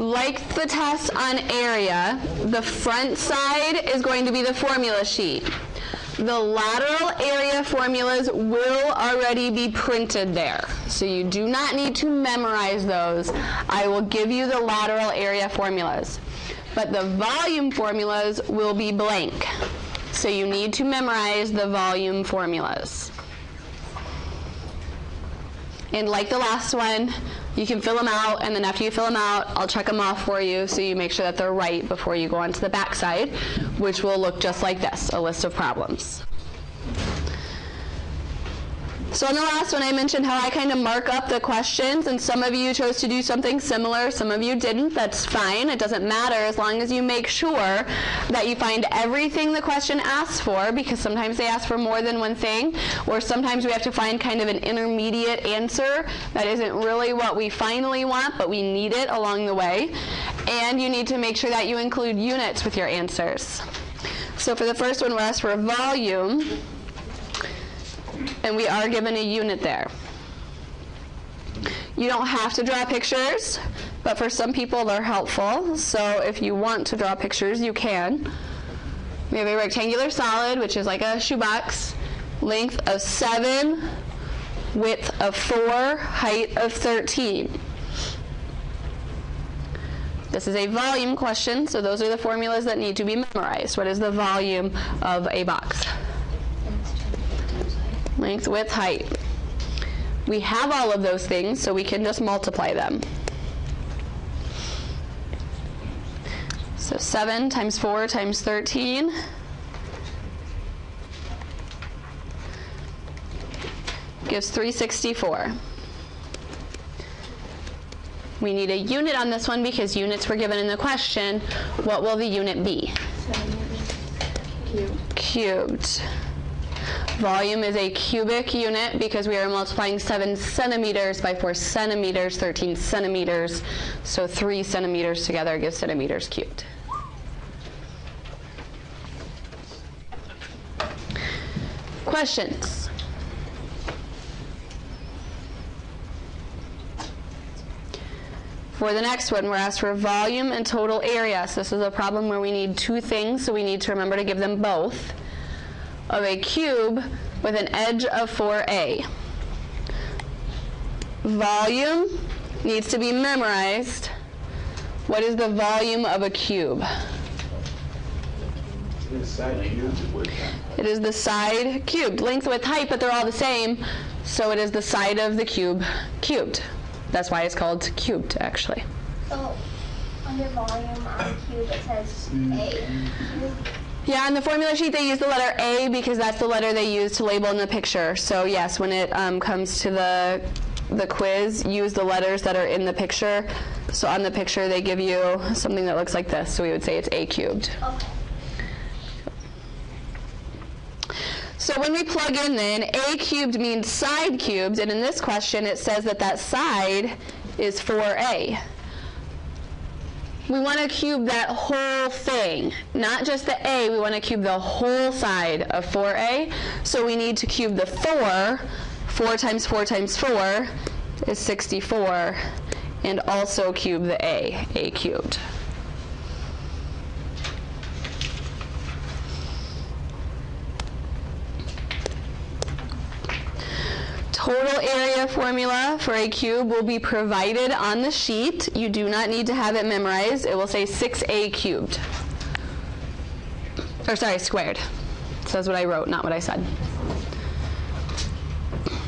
Like the test on area, the front side is going to be the formula sheet. The lateral area formulas will already be printed there, so you do not need to memorize those. I will give you the lateral area formulas, but the volume formulas will be blank, so you need to memorize the volume formulas. And like the last one, you can fill them out, and then after you fill them out, I'll check them off for you so you make sure that they're right before you go on to the back side, which will look just like this, a list of problems. So on the last one, I mentioned how I kind of mark up the questions, and some of you chose to do something similar, some of you didn't. That's fine. It doesn't matter as long as you make sure that you find everything the question asks for, because sometimes they ask for more than one thing, or sometimes we have to find kind of an intermediate answer that isn't really what we finally want, but we need it along the way. And you need to make sure that you include units with your answers. So for the first one, we're asked for volume, and we are given a unit there. You don't have to draw pictures, but for some people they're helpful, so if you want to draw pictures, you can. We have a rectangular solid, which is like a shoebox, length of 7, width of 4, height of 13. This is a volume question, so those are the formulas that need to be memorized. What is the volume of a box? Length, width, height. We have all of those things, so we can just multiply them. So 7 times 4 times 13 gives 364. We need a unit on this one because units were given in the question. What will the unit be? Cubed. Volume is a cubic unit because we are multiplying 7 centimeters by 4 centimeters, 13 centimeters. So 3 centimeters together gives centimeters cubed. Questions? For the next one, we're asked for volume and total area. So this is a problem where we need two things, so we need to remember to give them both. Of a cube with an edge of 4a. Volume needs to be memorized. What is the volume of a cube? It is the side cubed. Length, width, height, but they're all the same, so it is the side of the cube cubed. That's why it's called cubed, actually. So, under volume on cube, it says A. Yeah, on the formula sheet they use the letter A because that's the letter they use to label in the picture. So yes, when it comes to the quiz, use the letters that are in the picture. So on the picture they give you something that looks like this, so we would say it's A cubed. Okay. So when we plug in then, A cubed means side cubed, and in this question it says that that side is 4A. We want to cube that whole thing, not just the A, we want to cube the whole side of 4A. So we need to cube the 4. 4 times 4 times 4 is 64, and also cube the A cubed. Total area formula for a cube will be provided on the sheet. You do not need to have it memorized. It will say 6a cubed. Or sorry, squared. It says what I wrote, not what I said.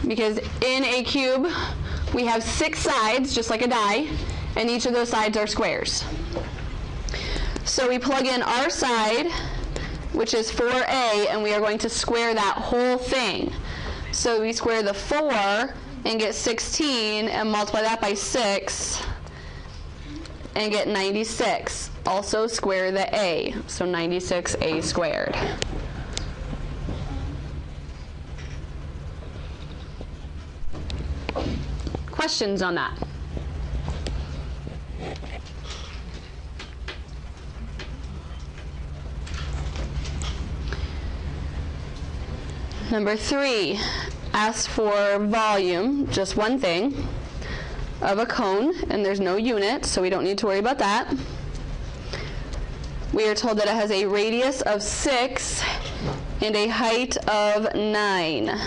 Because in a cube, we have 6 sides, just like a die, and each of those sides are squares. So we plug in our side, which is 4a, and we are going to square that whole thing. So we square the 4 and get 16 and multiply that by 6 and get 96. Also square the A, so 96a squared. Questions on that? Number 3, ask for volume, just one thing. of a cone, and there's no unit, so we don't need to worry about that. We are told that it has a radius of 6 and a height of 9.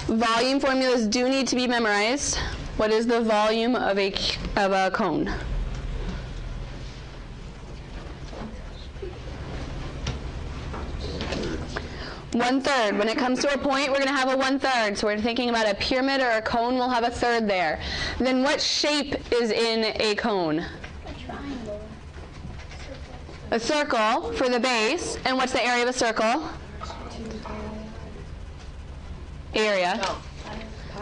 Volume formulas do need to be memorized. What is the volume of a cone? One-third. When it comes to a point, we're going to have a one-third. So we're thinking about a pyramid or a cone, we'll have a third there. Then what shape is in a cone? A triangle. A circle for the base. And what's the area of a circle? Area.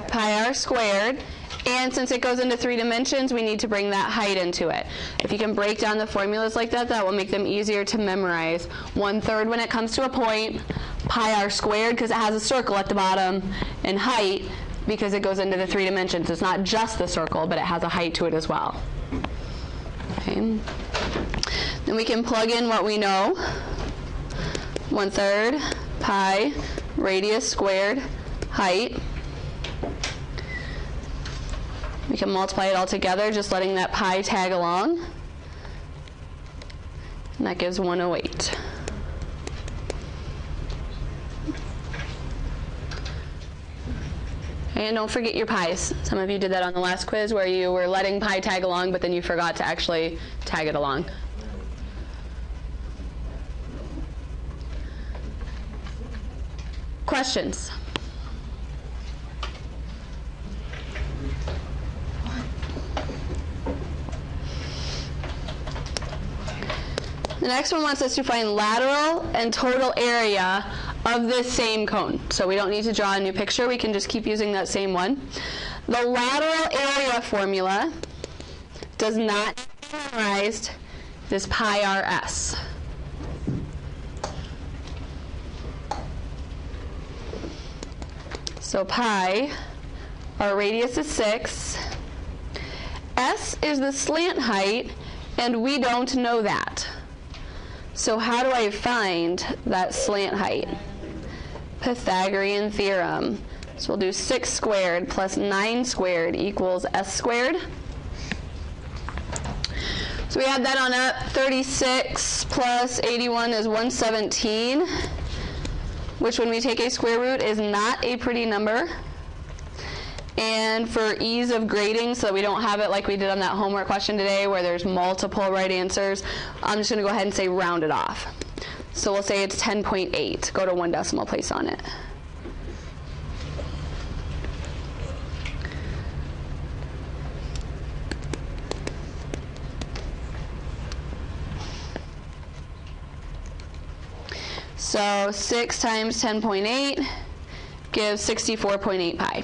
Pi r squared. And since it goes into 3 dimensions, we need to bring that height into it. If you can break down the formulas like that, that will make them easier to memorize. 1/3 when it comes to a point, pi r squared because it has a circle at the bottom, and height because it goes into the 3 dimensions. It's not just the circle, but it has a height to it as well. Okay. Then we can plug in what we know. 1/3 pi radius squared height. We can multiply it all together, just letting that pi tag along. And that gives 108. And don't forget your pi's. Some of you did that on the last quiz where you were letting pi tag along, but then you forgot to actually tag it along. Questions? The next one wants us to find lateral and total area of this same cone. So we don't need to draw a new picture. We can just keep using that same one. The lateral area formula does not memorize this pi rs. So pi, our radius is 6. S is the slant height, and we don't know that. So how do I find that slant height? Pythagorean theorem. So we'll do 6 squared plus 9 squared equals s squared. So we add that on up. 36 plus 81 is 117, which when we take a square root is not a pretty number. And for ease of grading, so we don't have it like we did on that homework question today where there's multiple right answers, I'm just going to go ahead and say round it off. So we'll say it's 10.8. Go to 1 decimal place on it. So 6 times 10.8 gives 64.8 pi.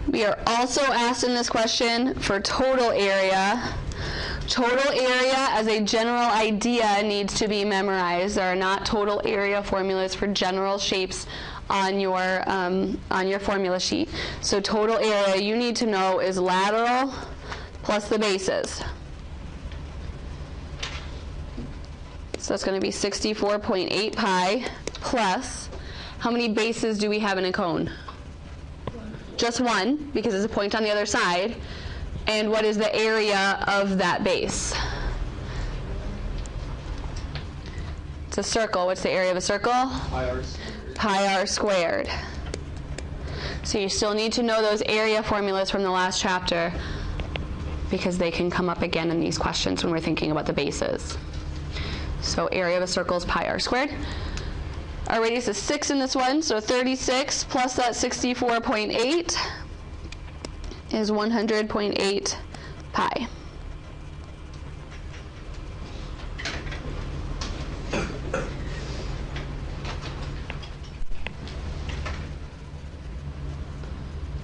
We are also asked in this question for total area. Total area as a general idea needs to be memorized. There are not total area formulas for general shapes on your formula sheet. So total area you need to know is lateral plus the bases. So that's going to be 64.8 pi plus, how many bases do we have in a cone? Just 1, because it's a point on the other side. And what is the area of that base? It's a circle. What's the area of a circle? Pi r squared. Pi r squared. So you still need to know those area formulas from the last chapter because they can come up again in these questions when we're thinking about the bases. So area of a circle is pi r squared. Our radius is 6 in this one, so 36 plus that 64.8 is 100.8 pi.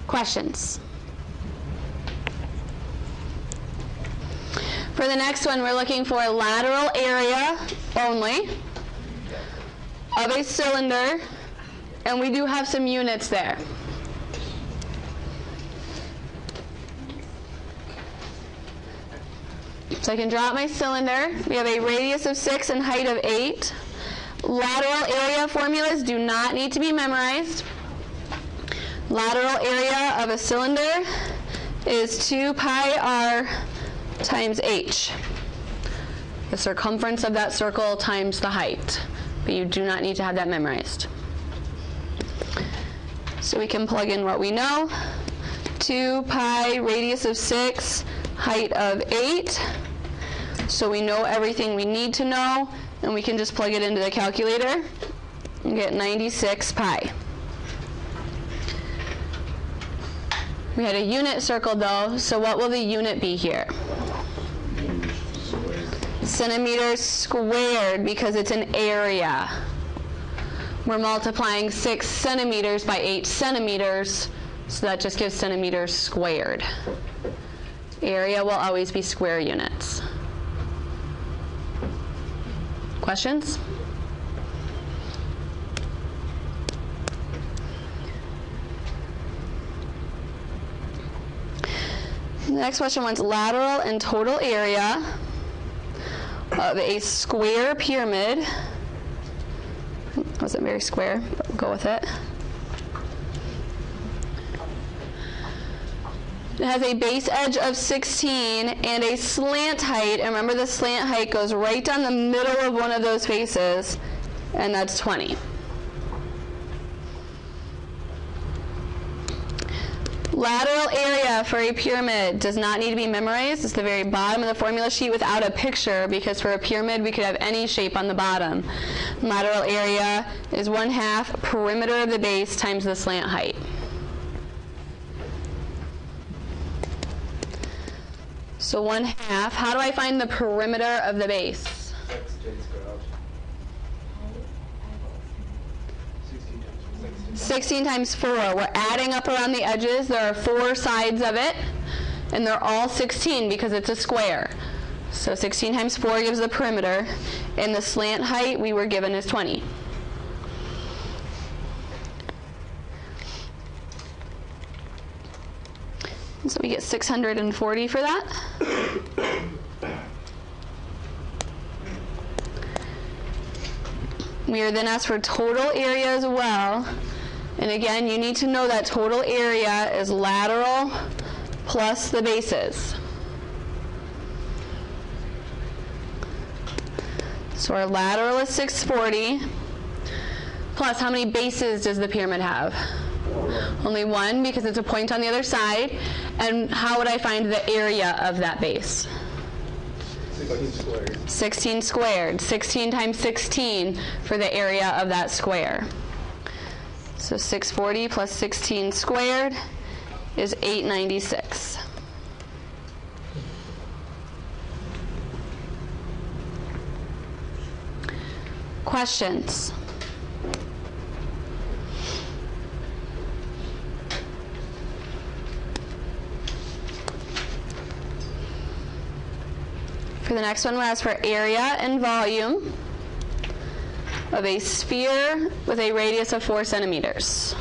Questions? For the next one, we're looking for lateral area only of a cylinder, and we do have some units there. So I can draw out my cylinder. We have a radius of 6 and height of 8. Lateral area formulas do not need to be memorized. Lateral area of a cylinder is 2 pi r times h. The circumference of that circle times the height. But you do not need to have that memorized. So we can plug in what we know. 2 pi, radius of 6, height of 8. So we know everything we need to know, and we can just plug it into the calculator and get 96 pi. We had a unit circled though, so what will the unit be here? Centimeters squared, because it's an area. We're multiplying 6 centimeters by 8 centimeters, so that just gives centimeters squared. Area will always be square units. Questions? The next question wants lateral and total area of a square pyramid. Wasn't very square, but we'll go with it. It has a base edge of 16 and a slant height. And remember, the slant height goes right down the middle of one of those faces, and that's 20. Lateral area for a pyramid does not need to be memorized. It's the very bottom of the formula sheet without a picture, because for a pyramid we could have any shape on the bottom. Lateral area is 1/2 perimeter of the base times the slant height. So 1/2, how do I find the perimeter of the base? 16 times 4. We're adding up around the edges. There are 4 sides of it, and they're all 16 because it's a square. So 16 times 4 gives the perimeter, and the slant height we were given is 20. So we get 640 for that. We are then asked for total area as well. And again, you need to know that total area is lateral plus the bases. So our lateral is 640, plus how many bases does the pyramid have? Only 1, because it's a point on the other side. And how would I find the area of that base? 16 squared. 16 squared. 16 times 16 for the area of that square. So 640 plus 16 squared is 896. Questions? For the next one, we'll ask for area and volume of a sphere with a radius of 4 centimeters.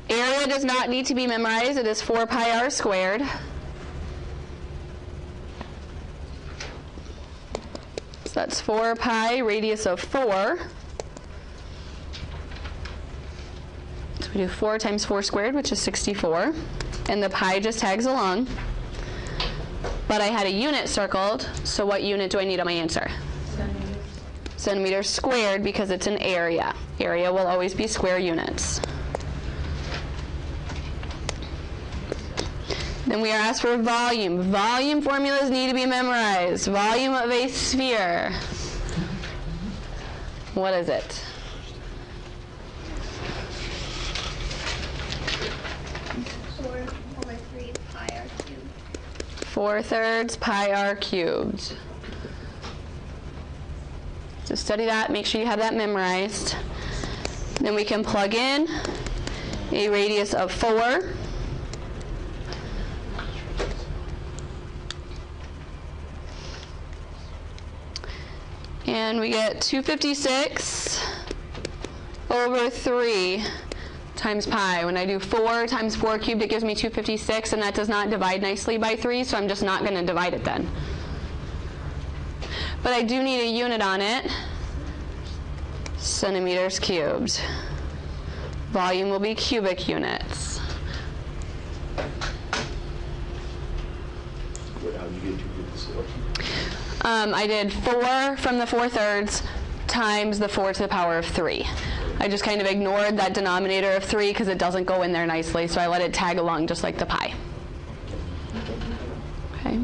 Area does not need to be memorized. It is 4 pi r squared. So that's 4 pi, radius of 4. So we do 4 times 4 squared, which is 64. And the pi just tags along. But I had a unit circled, so what unit do I need on my answer? Centimeters. Centimeters squared, because it's an area. Area will always be square units. Then we are asked for volume. Volume formulas need to be memorized. Volume of a sphere. What is it? Pi r cubed. 4/3 pi r cubed. So study that, make sure you have that memorized. Then we can plug in a radius of 4. And we get 256 over 3 times pi. When I do 4 times 4 cubed, it gives me 256, and that does not divide nicely by 3, so I'm just not going to divide it then. But I do need a unit on it. Centimeters cubed. Volume will be cubic units. How do you get 256? I did 4 from the 4/3 times the 4 to the power of 3. I just kind of ignored that denominator of 3 because it doesn't go in there nicely, so I let it tag along just like the pi. Okay.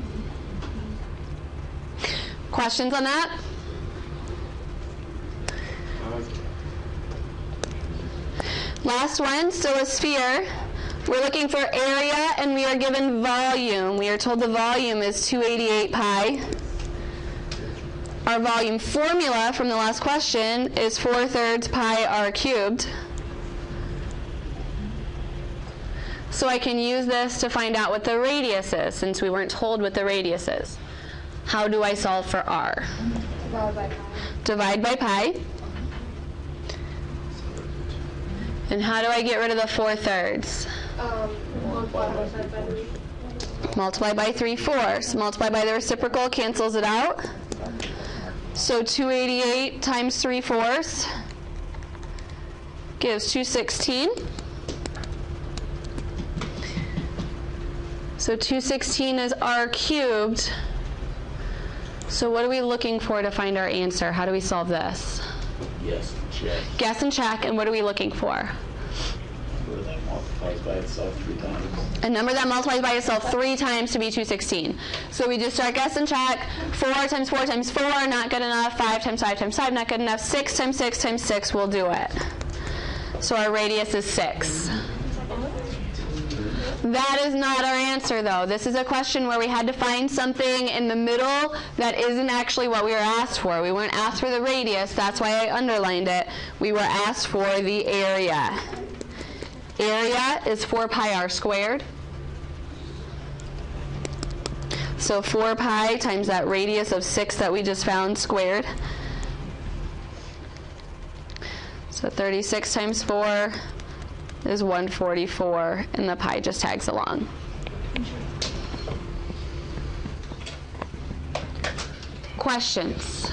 Questions on that? Last one, still a sphere. We're looking for area, and we are given volume. We are told the volume is 288 pi. Our volume formula from the last question is 4/3 pi r cubed. So I can use this to find out what the radius is, since we weren't told what the radius is. How do I solve for r? Divide by pi. Divide by pi. And how do I get rid of the 4/3? Multiply by 3/4. Multiply by the reciprocal, cancels it out. So 288 times 3/4 gives 216. So 216 is r cubed. So what are we looking for to find our answer? How do we solve this? Yes, check. Guess and check, and what are we looking for? Where that multiplies by itself 3 times. A number that multiplies by itself 3 times to be 216. So we just start guess and check. 4 times 4 times 4, not good enough. 5 times 5 times 5, not good enough. 6 times 6 times 6 will do it. So our radius is 6. That is not our answer, though. This is a question where we had to find something in the middle that isn't actually what we were asked for. We weren't asked for the radius. That's why I underlined it. We were asked for the area. Area is 4 pi r squared. So 4 pi times that radius of 6 that we just found squared. So 36 times 4 is 144, and the pi just tags along. Questions?